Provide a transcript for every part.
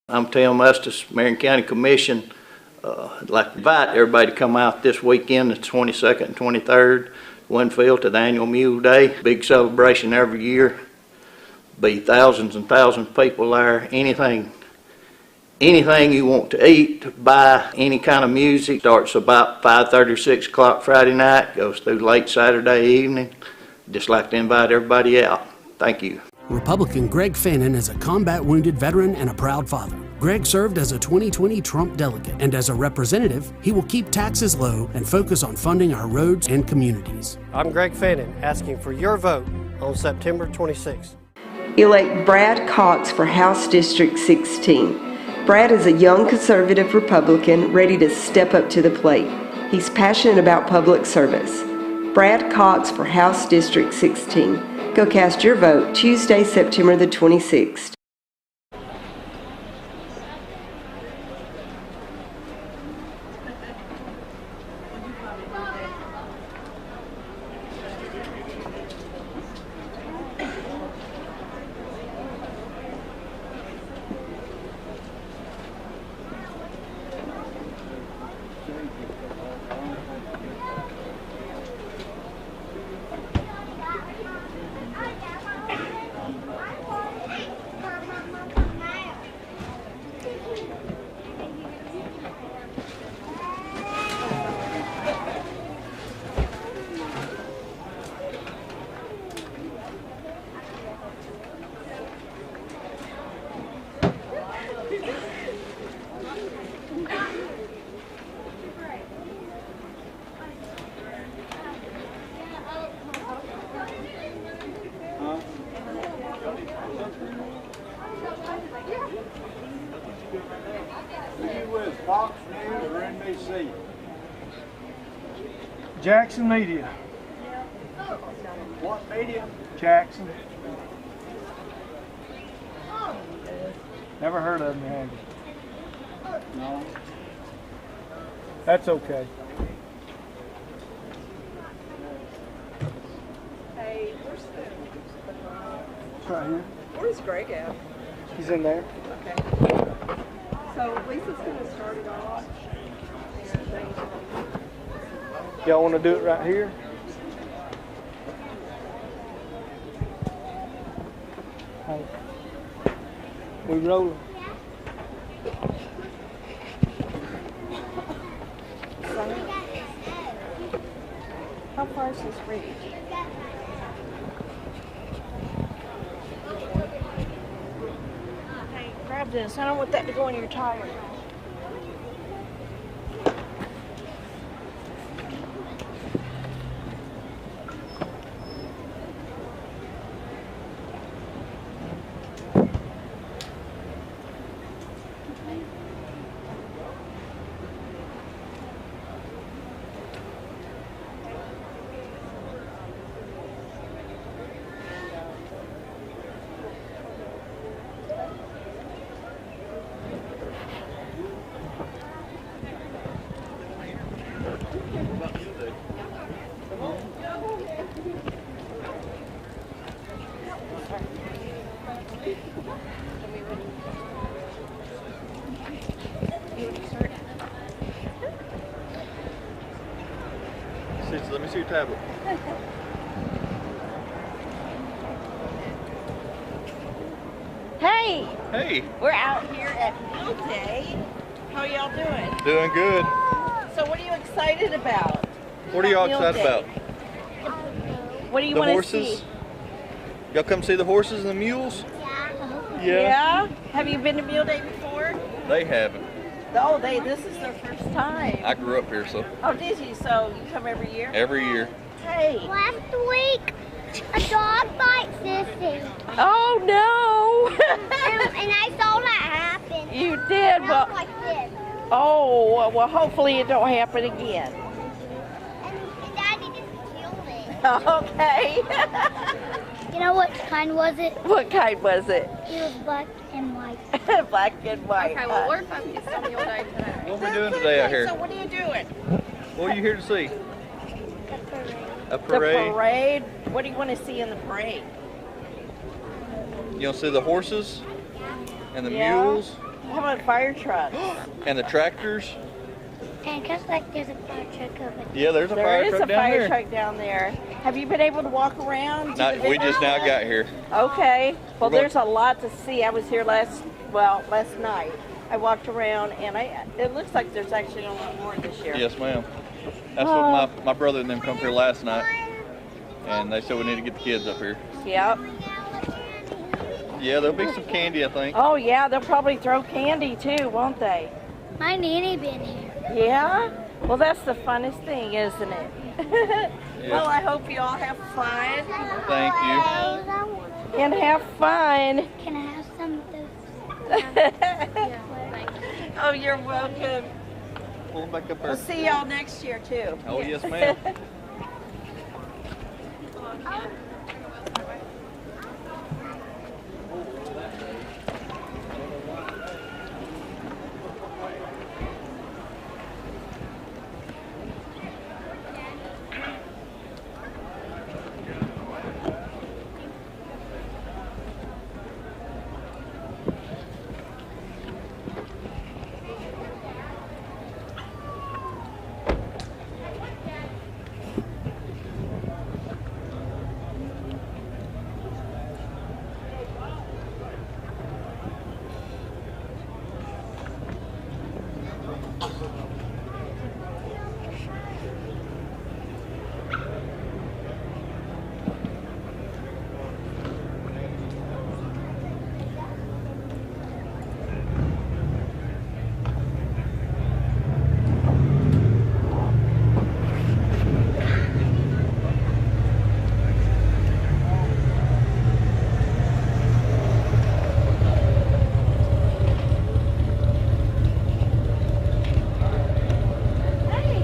I'm telling us, the Marion County Commission, I'd like to invite everybody to come out this weekend, the 22nd and 23rd, Winfield, to the annual Mule Day. Big celebration every year. Be thousands and thousands of people there. Anything you want to eat, buy, any kind of music. Starts about 5:30 or 6 o'clock Friday night, goes through late Saturday evening. Just like to invite everybody out. Thank you. Republican Greg Fannin is a combat-wounded veteran and a proud father. Greg served as a 2020 Trump delegate, and as a representative, he will keep taxes low and focus on funding our roads and communities. I'm Greg Fannin, asking for your vote on September 26th. Elect Brad Cox for House District 16. Brad is a young conservative Republican ready to step up to the plate. He's passionate about public service. Brad Cox for House District 16. Go cast your vote Tuesday, September the 26th. Fox News or NBC? Jackson Media. What media? Jackson. Never heard of them, have you? No. That's okay. Hey, where's It's right here. where's Greg at? He's in there. Okay. So Lisa's gonna start it off. Y'all want to do it right here? Hey. We rolling. How far is this reach? Hey, grab this. I don't want that to go in your tire. Let me see your tablet. Hey, Hey, we're out here at Mule Day. How y'all doing? doing good. So what are you excited about? What are y'all Mule excited Day. about? What do you The want to horses? see? Y'all come see the horses and the mules? Yeah. Have you been to Mule Day before? They haven't. Oh, this is their first time. I grew up here, so Oh, did you? So you come every year? every year. Hey. Last week, a dog bite Sissy. Oh no! and I saw that happen. You did. Well, Like this. oh, well, hopefully it don't happen again. And Daddy just killed it. Okay. You know what kind was it? What kind was it? It was black and white. Black and white. Okay, well, we're focused on Mule Day today. What are we doing today out here? So what are you doing? What are you here to see? The parade. A parade? The parade? What do you want to see in the parade? You want to see the horses and the Yeah. mules How about fire trucks? And the tractors? And just like there's a fire truck over there. Yeah, there's a There fire is truck a down fire there. truck down there. Have you been able to walk around? We just now got here. Okay. Well, We're there's a lot to see. I was here last night. I walked around, and it looks like there's actually a lot more this year. Yes, ma'am. That's what my brother and them come here last night, and they said we need to get the kids up here. Yep. Yeah, there'll be some candy, I think. Oh, yeah. They'll probably throw candy, too, won't they? My nanny been here. Yeah? Well, that's the funnest thing, isn't it? Well, I hope you all have fun. Thank you. And have fun. Can I have some of those? Oh, you're welcome. Pull them back up We'll there. see y'all next year, too. Oh, yes, ma'am.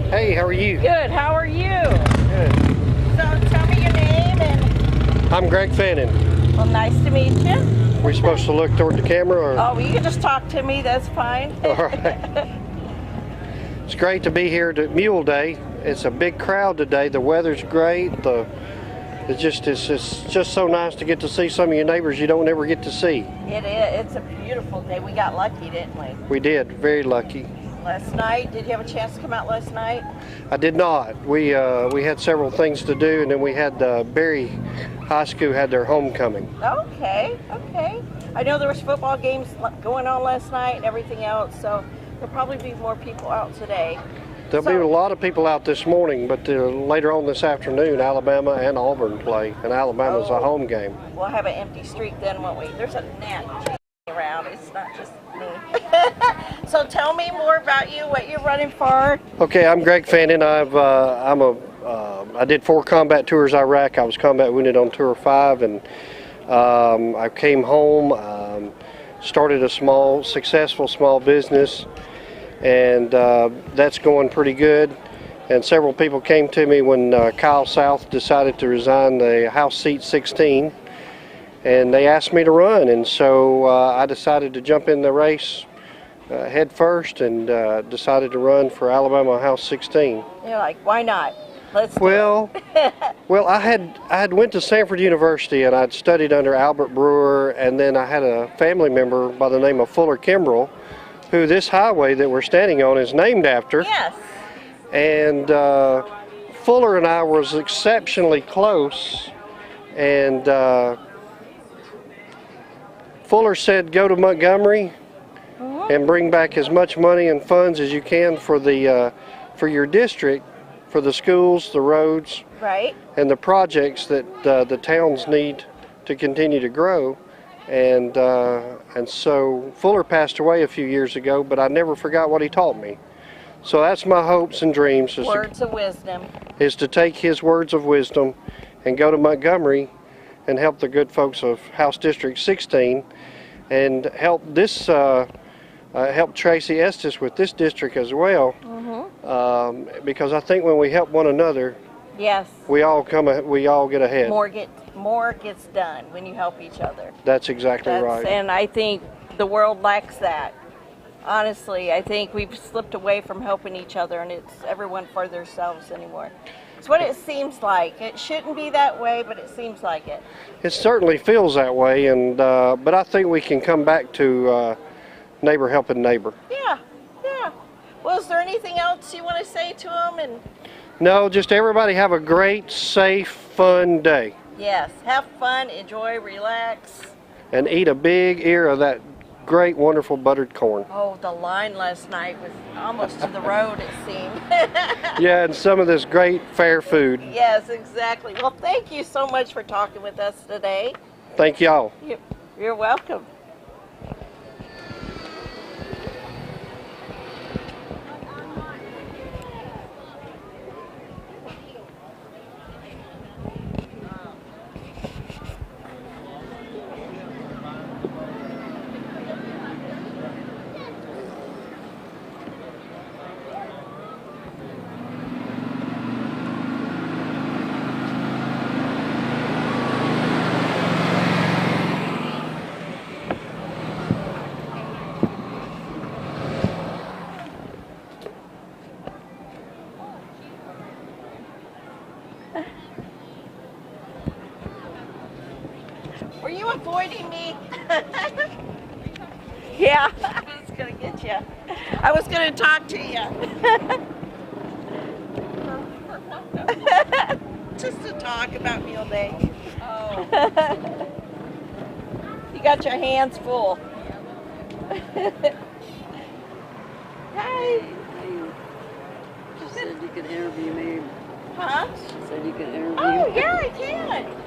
Hey, how are you? Good. How are you? Good. So tell me your name and. I'm Greg Fannin. Well, nice to meet you. We're supposed to look toward the camera, or? Oh, you can just talk to me. That's fine. All right. It's great to be here at Mule Day. It's a big crowd today. The weather's great. It's just so nice to get to see some of your neighbors you don't ever get to see. It is. It's a beautiful day. We got lucky, didn't we? We did. Very lucky. Last night. Did you have a chance to come out last night? I did not. We had several things to do, and then we had Berry High School had their homecoming. Okay. Okay. I know there was football games going on last night and everything else, so there'll probably be more people out today. There'll be a lot of people out this morning, but later on this afternoon, Alabama and Auburn play, and Alabama's a home game. We'll have an empty street then, won't we? There's a gnat around. It's not just me. So tell me more about you, what you're running for. Okay, I'm Greg Fannin. I did 4 combat tours Iraq. I was combat wounded on tour 5, and I came home, started a successful small business, and that's going pretty good. And several people came to me when Kyle South decided to resign the House seat 16, and they asked me to run, and so I decided to jump in the race head first and decided to run for Alabama House 16. You're like, why not? Let's do Well, I had went to Sanford University and I'd studied under Albert Brewer, and then I had a family member by the name of Fuller Kimbrell, who this highway that we're standing on is named after. Yes. And Fuller and I was exceptionally close, and Fuller said, go to Montgomery and bring back as much money and funds as you can for your district, for the schools, the roads, Right. and the projects that the towns need to continue to grow. And so Fuller passed away a few years ago, but I never forgot what he taught me. So that's my hopes and dreams, Words of wisdom. is to take his words of wisdom and go to Montgomery and help the good folks of House District 16 and help this help Tracy Estes with this district as well. Because I think when we help one another, Yes. we all get ahead. More gets done when you help each other. That's exactly right. And I think the world lacks that. Honestly, I think we've slipped away from helping each other, and it's everyone for themselves anymore. It's what it seems like. It shouldn't be that way, but it seems like it. It certainly feels that way, and but I think we can come back to neighbor helping neighbor. Yeah, yeah. Well, is there anything else you want to say to them? And No, just everybody have a great, safe, fun day. yes, have fun, enjoy, relax. And eat a big ear of that great, wonderful buttered corn. Oh, the line last night was almost to the road, it seemed. Yeah, and some of this great, fair food. Yes, exactly. Well, thank you so much for talking with us today. Thank y'all. You're welcome. Were you avoiding me? Yeah, I was gonna get you. I was gonna talk to you. Just to talk about meal day. Oh. You got your hands full. Hi. She said you could interview me. Huh? She said you could interview Oh, me. yeah, I can.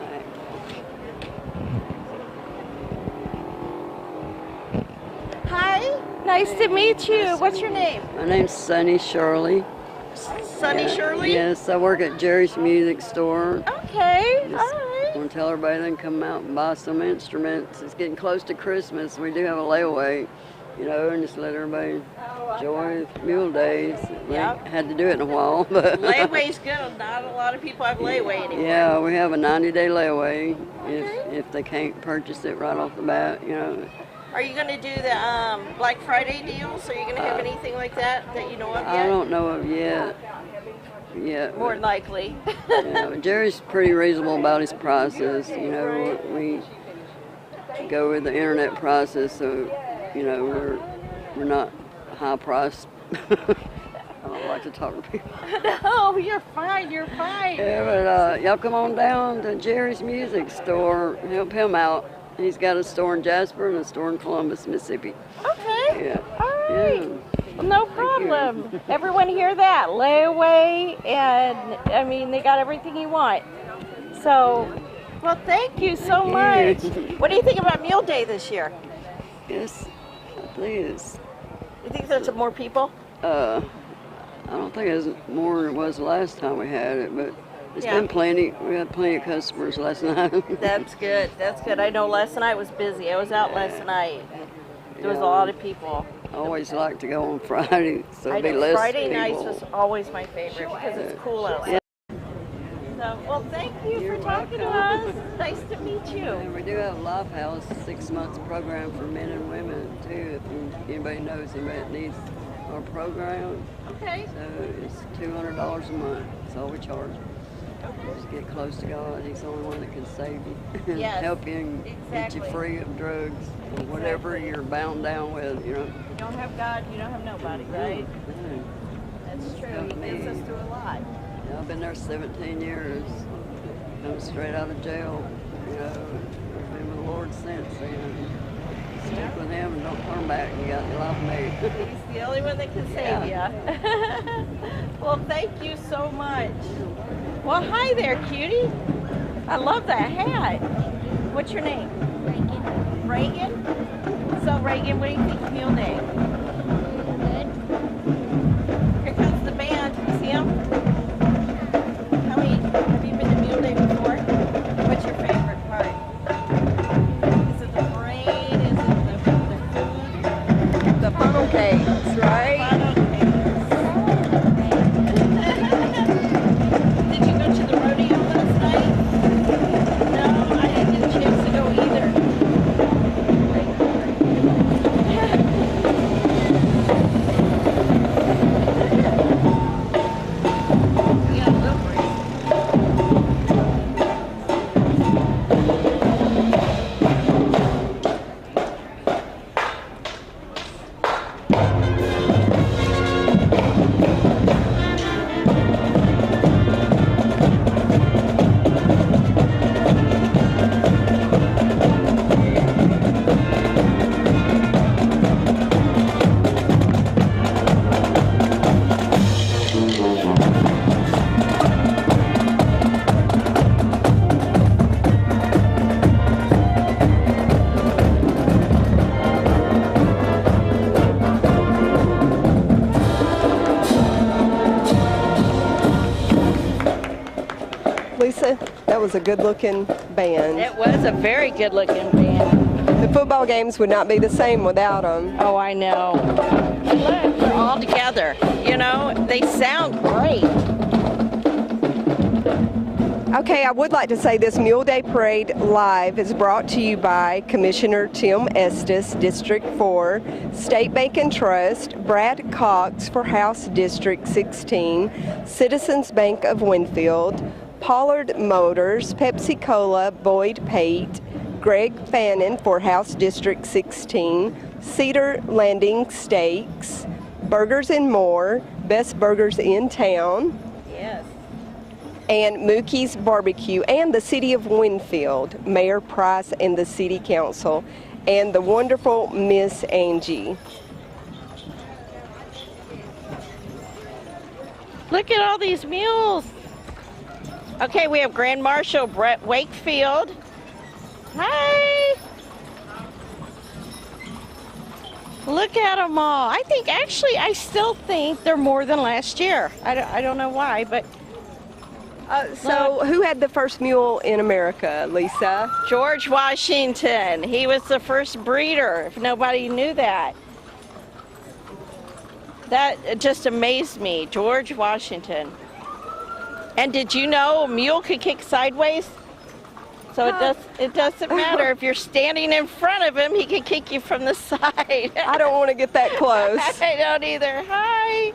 Hi. Nice to meet you. What's your name? My name's Sunny Shirley. Sunny Shirley? Yes, I work at Jerry's Music Store. Okay, all Just right. want to tell everybody they can come out and buy some instruments. It's getting close to Christmas. We do have a layaway, you know, and just let everybody enjoy Mule Days. We Yep. had to do it in a while, but Layaway's good. Not a lot of people have layaway anymore. yeah, we have a 90-day layaway if they can't purchase it right off the bat, you know. Are you going to do the Black Friday deals? Are you going to have anything like that you know of yet? I don't know of yet. More But, likely. yeah, Jerry's pretty reasonable about his prices. You know, we go with the internet prices, so you know we're not high priced. I don't like to talk to people. No, you're fine. You're fine. Yeah, but y'all come on down to Jerry's Music Store. Help him out. He's got a store in Jasper and a store in Columbus, Mississippi. Okay. Yeah. All right. Yeah. Well, no problem. Everyone hear that? Layaway, and I mean, they got everything you want. So, well, thank you so much. What do you think about Mule Day this year? Yes, please. You think there's more people? I don't think it's more than it was the last time we had it, but it's Yeah. been plenty. We had plenty of customers last night. That's good. That's good. I know last night was busy. I was out last night. There was a lot of people. I always like to go on Friday, so I it'll be know less Friday people. nights was always my favorite because it's cool outside. So, well, thank you for talking to us. Nice to meet you. And we do have a Lifehouse 6 months program for men and women too. If anybody knows anybody that needs our program, Okay. so it's $200 a month. That's all we charge. Just get close to God. He's the only one that can save you, and Yes, help you and get you exactly. free of drugs or whatever you're bound down with. You know. If you don't have God, you don't have nobody, right? Yeah. That's true. Help He me. gets us through a lot. Yeah, I've been there 17 years. Come straight out of jail. You know, I've been with the Lord since. So, you know, stick with Him and don't turn back. You got your life made. He's the only one that can save you. Well, thank you so much. Well, hi there, cutie. I love that hat. What's your name? Reagan. Reagan? So, Reagan, what do you think of Mule Day? Good. Here comes the band. See them? Have you been to Mule Day before? What's your favorite part? Is it the parade? Is it the food? The funnel cakes, right? Funnel cakes. Did you go to the rodeo last night? No, I didn't get a chance to go either. Lisa, that was a good-looking band. It was a very good-looking band. The football games would not be the same without them. Oh, I know. Look, they're all together. You know, they sound great. Okay, I would like to say this Mule Day Parade Live is brought to you by Commissioner Tim Estes, District 4, State Bank and Trust, Brad Cox for House District 16, Citizens Bank of Winfield, Pollard Motors, Pepsi Cola, Boyd Pate, Greg Fannin for House District 16, Cedar Landing Steaks, Burgers and More, Best Burgers in Town, Yes. and Mookie's Barbecue, and the City of Winfield, Mayor Price and the City Council, and the wonderful Miss Angie. Look at all these mules. Okay, we have Grand Marshal Brett Wakefield. Hi. Look at them all. I still think they're more than last year. I don't know why, but So who had the first mule in America, Lisa? George Washington. He was the first breeder, if nobody knew that. That just amazed me, George Washington. And did you know a mule could kick sideways? So it doesn't matter if you're standing in front of him, he can kick you from the side. I don't want to get that close. I don't either. Hi.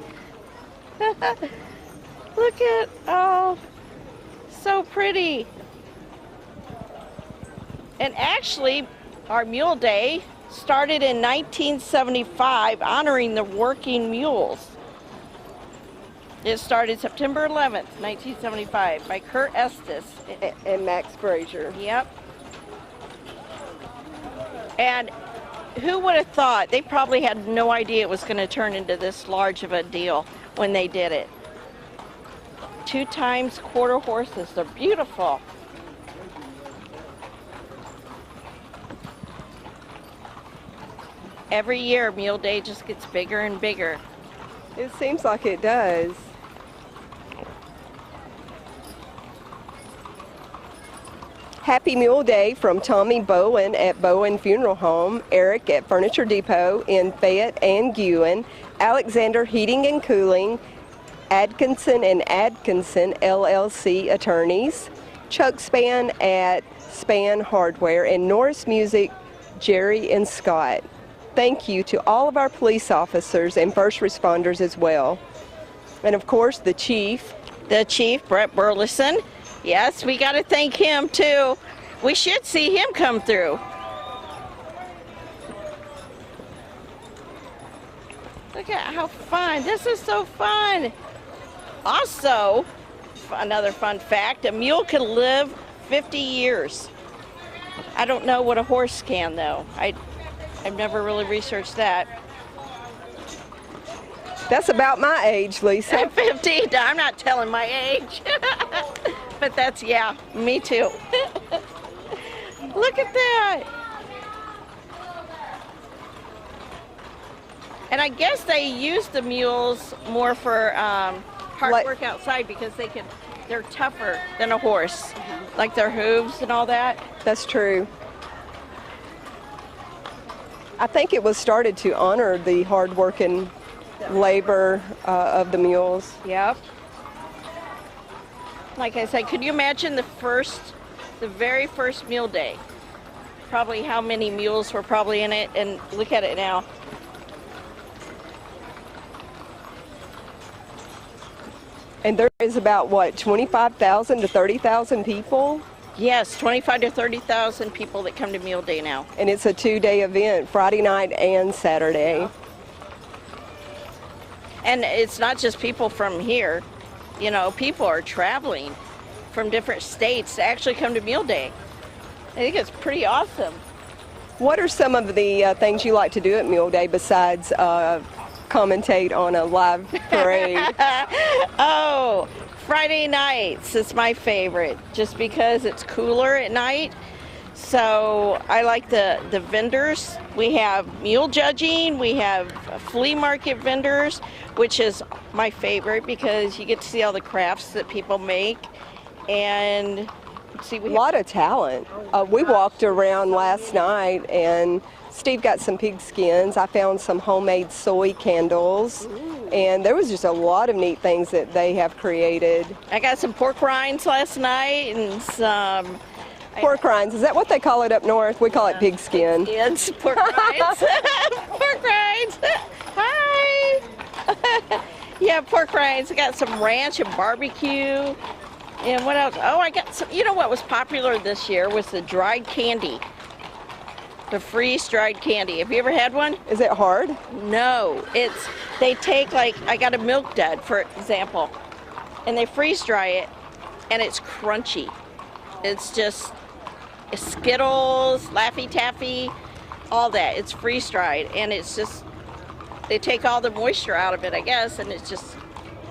Look at, oh, so pretty. And actually, our Mule Day started in 1975, honoring the working mules. It started September 11th, 1975, by Kurt Estes. And Max Frazier. Yep. And who would have thought? They probably had no idea it was going to turn into this large of a deal when they did it. 2 times quarter horses. They're beautiful. Every year, Mule Day just gets bigger and bigger. It seems like it does. Happy Mule Day from Tommy Bowen at Bowen Funeral Home, Eric at Furniture Depot in Fayette and Guin, Alexander Heating and Cooling, Atkinson and Atkinson LLC attorneys, Chuck Span at Span Hardware, and Norris Music, Jerry and Scott. Thank you to all of our police officers and first responders as well. And of course, the chief. The chief, Brett Burleson. Yes, we got to thank him too. We should see him come through. Look at how fun. This is so fun. Also, another fun fact, a mule can live 50 years. I don't know what a horse can though. I've never really researched that. That's about my age, Lisa. 50? I'm not telling my age. But that's, yeah, me too. Look at that. And I guess they use the mules more for hard work outside because they're tougher than a horse. Like their hooves and all that. That's true. I think it was started to honor the hard-working labor of the mules. Yep. Like I said, could you imagine the very first Mule Day? Probably how many mules were probably in it, and look at it now. And there is about, what, 25,000 to 30,000 people? Yes, 25 to 30,000 people that come to Mule Day now. And it's a 2-day event, Friday night and Saturday. Yeah. And it's not just people from here. You know, people are traveling from different states to actually come to Mule Day. I think it's pretty awesome. What are some of the things you like to do at Mule Day besides commentate on a live parade? Oh, Friday nights is my favorite, just because it's cooler at night. So I like the vendors. We have mule judging, we have flea market vendors, which is my favorite because you get to see all the crafts that people make. And see, A lot of talent. We walked around last night and Steve got some pig skins. I found some homemade soy candles. And there was just a lot of neat things that they have created. I got some pork rinds last night and some Pork rinds, is that what they call it up north? We call it pig skin. It's pork rinds. Pork rinds. Hi. Yeah, pork rinds. I got some ranch and barbecue. And what else? Oh, I got some, you know what was popular this year was the dried candy. The freeze-dried candy. Have you ever had one? Is it hard? No. They take, like, I got a milk dud, for example, and they freeze-dry it, and it's crunchy. It's just Skittles, Laffy Taffy, all that. It's freeze-dried, and it's just, they take all the moisture out of it, I guess, and it's just...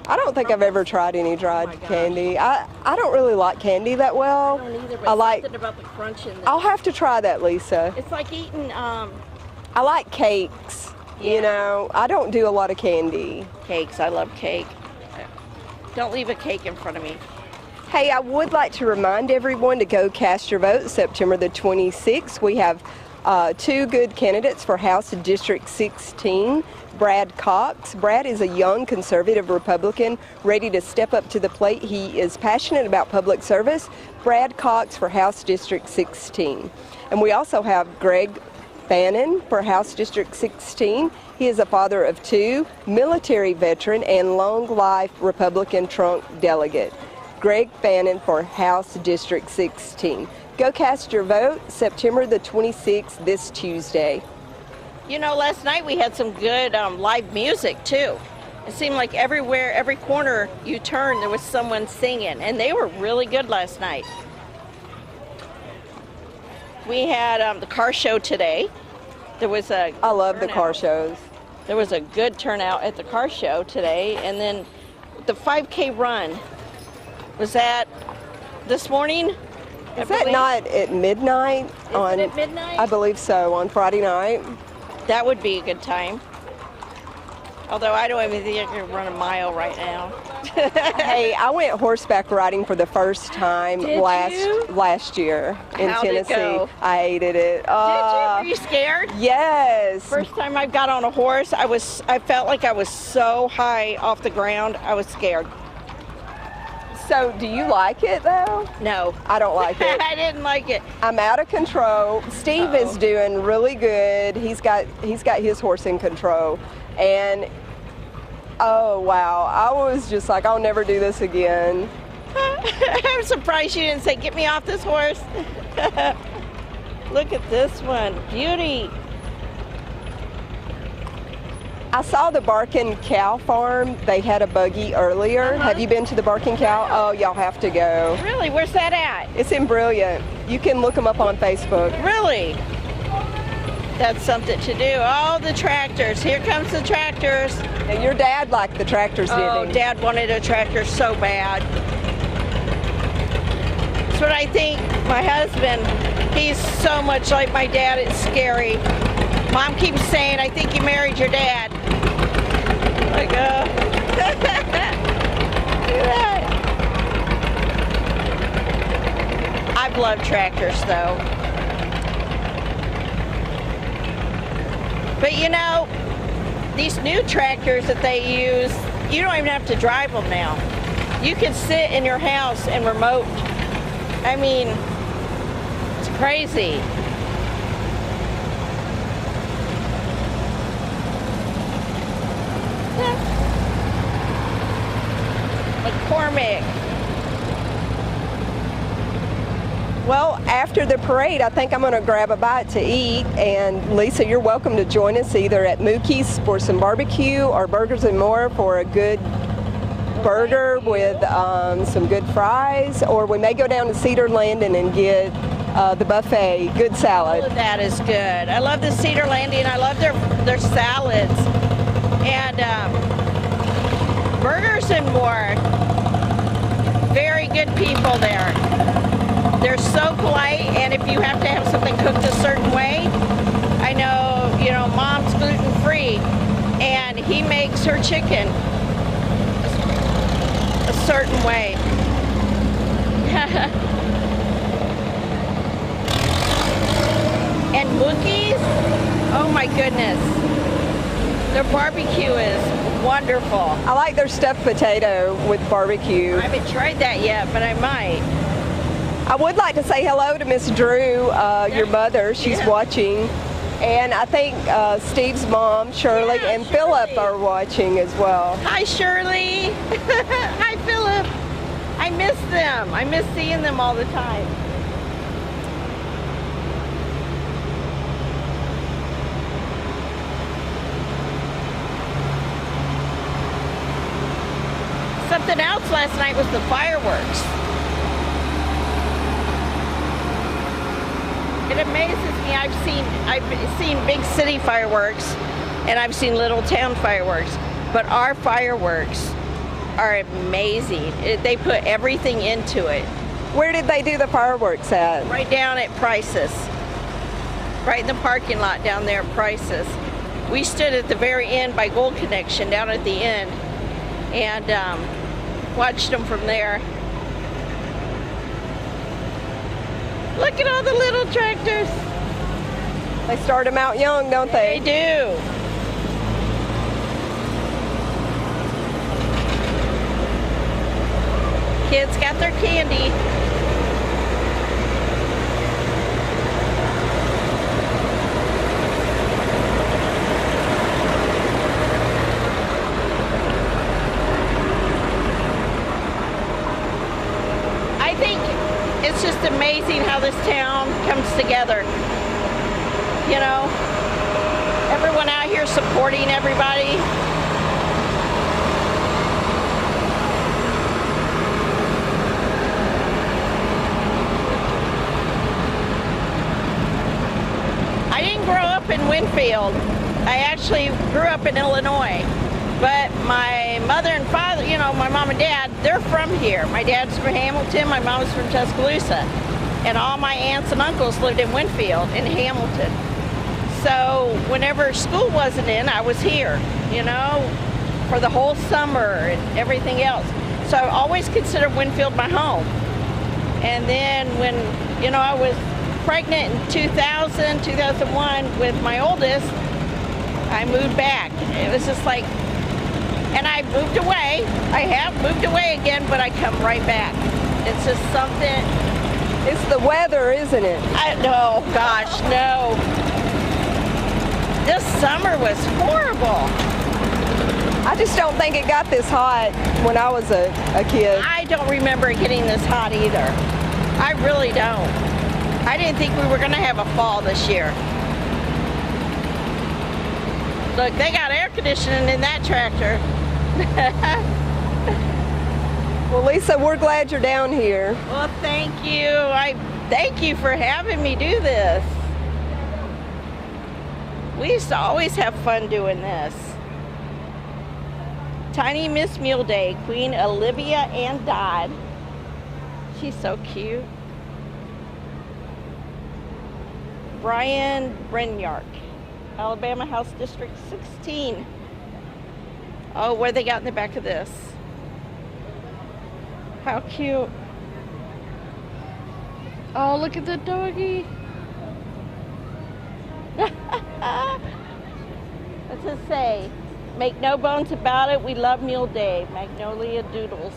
I don't think I've ever tried any dried candy. I don't really like candy that well. I don't either, but I like, something about the crunch in I'll have to try that, Lisa. It's like eating... I like cakes, you know. I don't do a lot of candy. Cakes, I love cake. Don't leave a cake in front of me. Hey, I would like to remind everyone to go cast your vote September the 26th. We have 2 good candidates for House District 16. Brad Cox. Brad is a young conservative Republican ready to step up to the plate. He is passionate about public service. Brad Cox for House District 16. And we also have Greg Fannin for House District 16. He is a father of 2, military veteran and long-life Republican trunk delegate. Greg Fannin for House District 16. Go cast your vote September the 26th, this Tuesday. You know, last night we had some good live music too. It seemed like everywhere, every corner you turned, there was someone singing, and they were really good last night. We had the car show today. There was a I love the car shows. There was a good turnout at the car show today, and then the 5K run. Was that this morning? Is that not at midnight? Is it at midnight? I believe so, on Friday night. That would be a good time. Although I don't even think I can run a mile right now. Hey, I went horseback riding for the first time last year in How'd it Tennessee. go? I hated it. Did you? Were you scared? Yes. First time I got on a horse, I felt like I was so high off the ground, I was scared. So, do you like it though? No. I don't like it. I didn't like it. I'm out of control. Steve is doing really good. He's got his horse in control. And oh wow, I was just like, I'll never do this again. I'm surprised you didn't say, get me off this horse. Look at this one, beauty. I saw the Barking Cow Farm. They had a buggy earlier. Have you been to the Barking Cow? Oh, y'all have to go. Really? Where's that at? It's in Brilliant. You can look them up on Facebook. Really? That's something to do. Oh, the tractors. Here comes the tractors. And your dad liked the tractors, Oh, didn't he? Dad wanted a tractor so bad. That's what I think. My husband, he's so much like my dad, it's scary. Mom keeps saying, I think you married your dad. Like, look at that. I've loved tractors though. But you know, these new tractors that they use, you don't even have to drive them now. You can sit in your house and remote. I mean, it's crazy. McCormick. Well, after the parade, I think I'm going to grab a bite to eat. And Lisa, you're welcome to join us either at Mookie's for some barbecue or Burgers and More for a good burger with some good fries. Or we may go down to Cedar Landing and get the buffet, good salad. All of that is good. I love the Cedar Landing. I love their salads. And Burgers and More. Very good people there. They're so polite, and if you have to have something cooked a certain way, I know, Mom's gluten-free, and he makes her chicken a certain way. And Wookiees, oh my goodness. Their barbecue is wonderful. I like their stuffed potato with barbecue. I haven't tried that yet, but I might. I would like to say hello to Miss Drew, your mother. She's watching. And I think Steve's mom, Shirley, and Philip are watching as well. Hi, Shirley. Hi, Philip. I miss them. I miss seeing them all the time. Something else last night was the fireworks. It amazes me. I've seen big city fireworks and I've seen little town fireworks, but our fireworks are amazing. They put everything into it. Where did they do the fireworks at? Right down at Price's. Right in the parking lot down there at Price's. We stood at the very end by Gold Connection down at the end and watched them from there. Look at all the little tractors. They start them out young, don't they? They do. Kids got their candy. I think it's just amazing how this town comes together. You know, everyone out here supporting everybody. I didn't grow up in Winfield. I actually grew up in Illinois. But my mother and father, you know, my mom and dad, they're from here. My dad's from Hamilton, my mom's from Tuscaloosa. And all my aunts and uncles lived in Winfield, in Hamilton. So whenever school wasn't in, I was here, you know, for the whole summer and everything else. So I always considered Winfield my home. And then when, you know, I was pregnant in 2000, 2001 with my oldest, I moved back. It was just like, and I moved away. I have moved away again, but I come right back. It's just something. It's the weather, isn't it? Oh gosh, no. This summer was horrible. I just don't think it got this hot when I was a kid. I don't remember it getting this hot either. I really don't. I didn't think we were going to have a fall this year. Look, they got air conditioning in that tractor. Well, Lisa, we're glad you're down here. Well, thank you. Thank you for having me do this. We used to always have fun doing this. Tiny Miss Mule Day, Queen Olivia Ann Dodd. She's so cute. Brian Brinyark, Alabama House District 16. Oh, what they got in the back of this? How cute. Oh, look at the doggy. What's it say? Make no bones about it, we love Mule Day. Magnolia Doodles.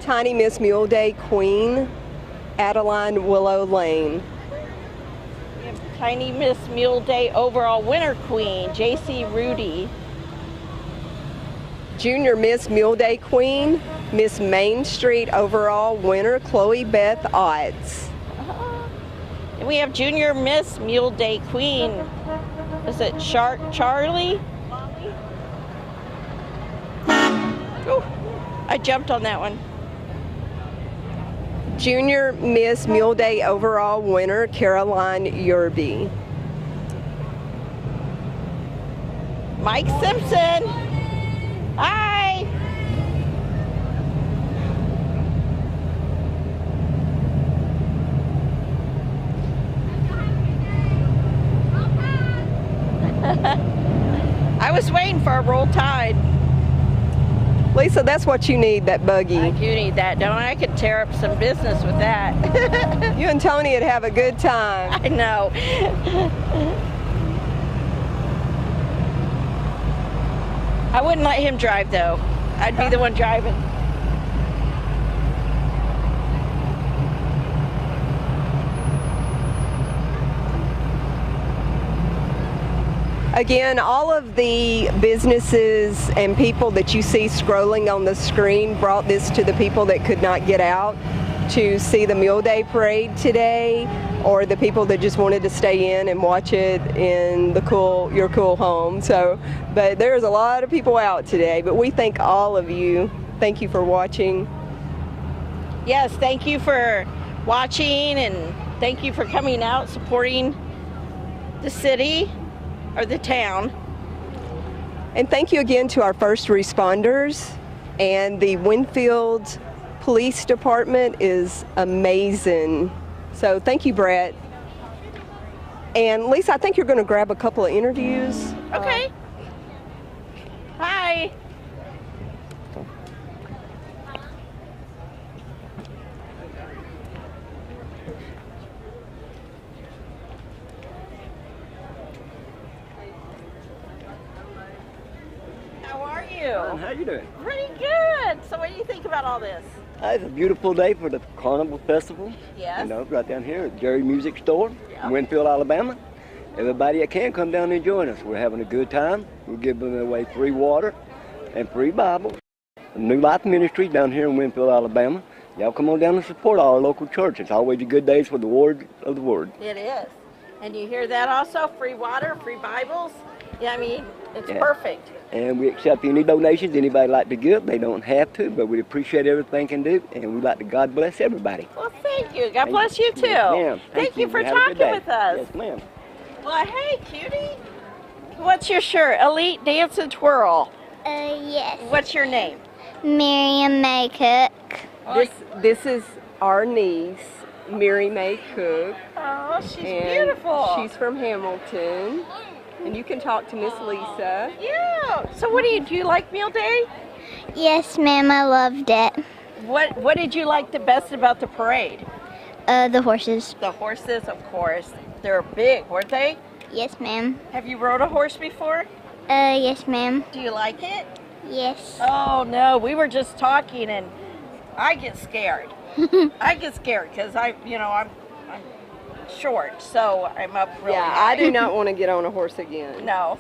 Tiny Miss Mule Day Queen, Adeline Willow Lane. We have Tiny Miss Mule Day Overall Winner Queen, J.C. Rudy. Junior Miss Mule Day Queen, Miss Main Street Overall Winner, Chloe Beth Otts. And we have Junior Miss Mule Day Queen. Is it Charlie? Ooh, I jumped on that one. Junior Miss Mule Day Overall Winner, Caroline Yerby. Mike Simpson. Hi. I was waiting for a roll tide. Lisa, that's what you need, that buggy. I do need that, don't I? I could tear up some business with that. You and Tony would have a good time. I know. I wouldn't let him drive, though. I'd be the one driving. Again, all of the businesses and people that you see scrolling on the screen brought this to the people that could not get out to see the Mule Day Parade today, or the people that just wanted to stay in and watch it in your cool home. But there's a lot of people out today, but we thank all of you. Thank you for watching. Yes, thank you for watching, and thank you for coming out, supporting the city or the town. And thank you again to our first responders, and the Winfield Police Department is amazing. So thank you, Brett. And Lisa, I think you're going to grab a couple of interviews. Okay. Hi. How are you? How you doing? Pretty good. So what do you think about all this? It's a beautiful day for the Carnival Festival. Yes. You know, right down here at Jerry Music Store Yeah. in Winfield, Alabama. Everybody that can come down and join us. We're having a good time. We're giving away free water and free Bible. New Life Ministry down here in Winfield, Alabama. Y'all come on down and support our local church. It's always a good days for the word of the word. It is. And you hear that also? Free water, free Bibles. Yeah, I mean, it's Yeah. perfect. And we accept any donations anybody like to give. They don't have to, but we appreciate everything can do, and we like to God bless everybody. Well, thank you. God bless you too. Yes, ma'am. Thank you for Have a good talking day. with us. Yes, ma'am. Well, hey, cutie. What's your shirt? Elite Dance and Twirl. Yes. What's your name? Miriam May Cook. This is our niece, Mary May Cook. Oh, she's and beautiful. She's from Hamilton. And you can talk to Miss Lisa. Yeah. So what do you like Meal Day? Yes, ma'am, I loved it. What did you like the best about the parade? The horses. The horses, of course. They're big, weren't they? Yes, ma'am. Have you rode a horse before? Yes, ma'am. Do you like it? Yes. Oh no, we were just talking and I get scared. I get scared because I'm short, so I'm up really high. I do not want to get on a horse again. No.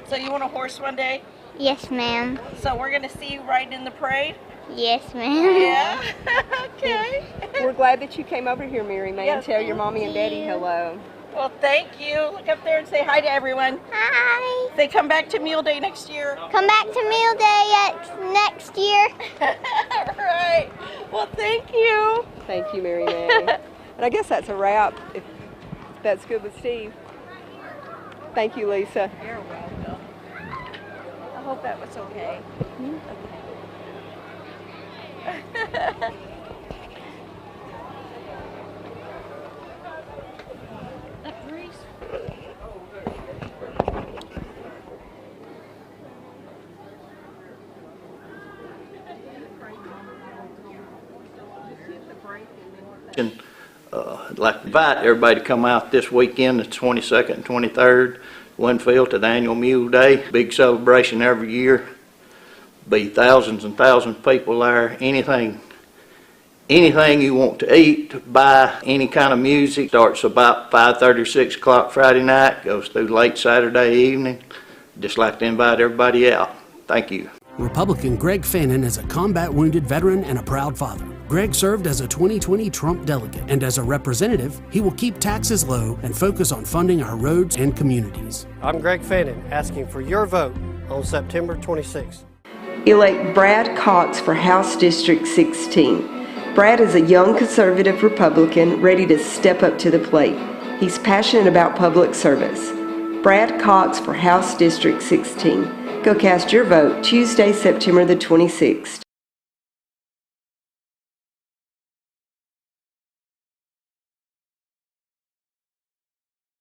So you want a horse one day? Yes, ma'am. So we're gonna see you riding in the parade? Yes, ma'am. Yeah. Okay. We're glad that you came over here, Mary May, and Yes, tell your thank mommy and daddy you. hello. Well, thank you. Look up there and say hi to everyone. Hi. They come back to Mule Day next year. Come back to Meal Day next year. Right. Well, thank you. Thank you, Mary May. And I guess that's a wrap, if that's good with Steve. Thank you, Lisa. You're welcome. I hope that was okay. I'd like to invite everybody to come out this weekend, the 22nd and 23rd, Winfield, to the annual Mule Day. Big celebration every year. Be thousands and thousands of people there. Anything you want to eat, buy, any kind of music. Starts about 5:30 or 6 o'clock Friday night, goes through late Saturday evening. Just like to invite everybody out. Thank you. Republican Greg Fannin is a combat wounded veteran and a proud father. Greg served as a 2020 Trump delegate, and as a representative, he will keep taxes low and focus on funding our roads and communities. I'm Greg Fannin, asking for your vote on September 26th. Elect Brad Cox for House District 16. Brad is a young conservative Republican ready to step up to the plate. He's passionate about public service. Brad Cox for House District 16. Go cast your vote Tuesday, September the 26th.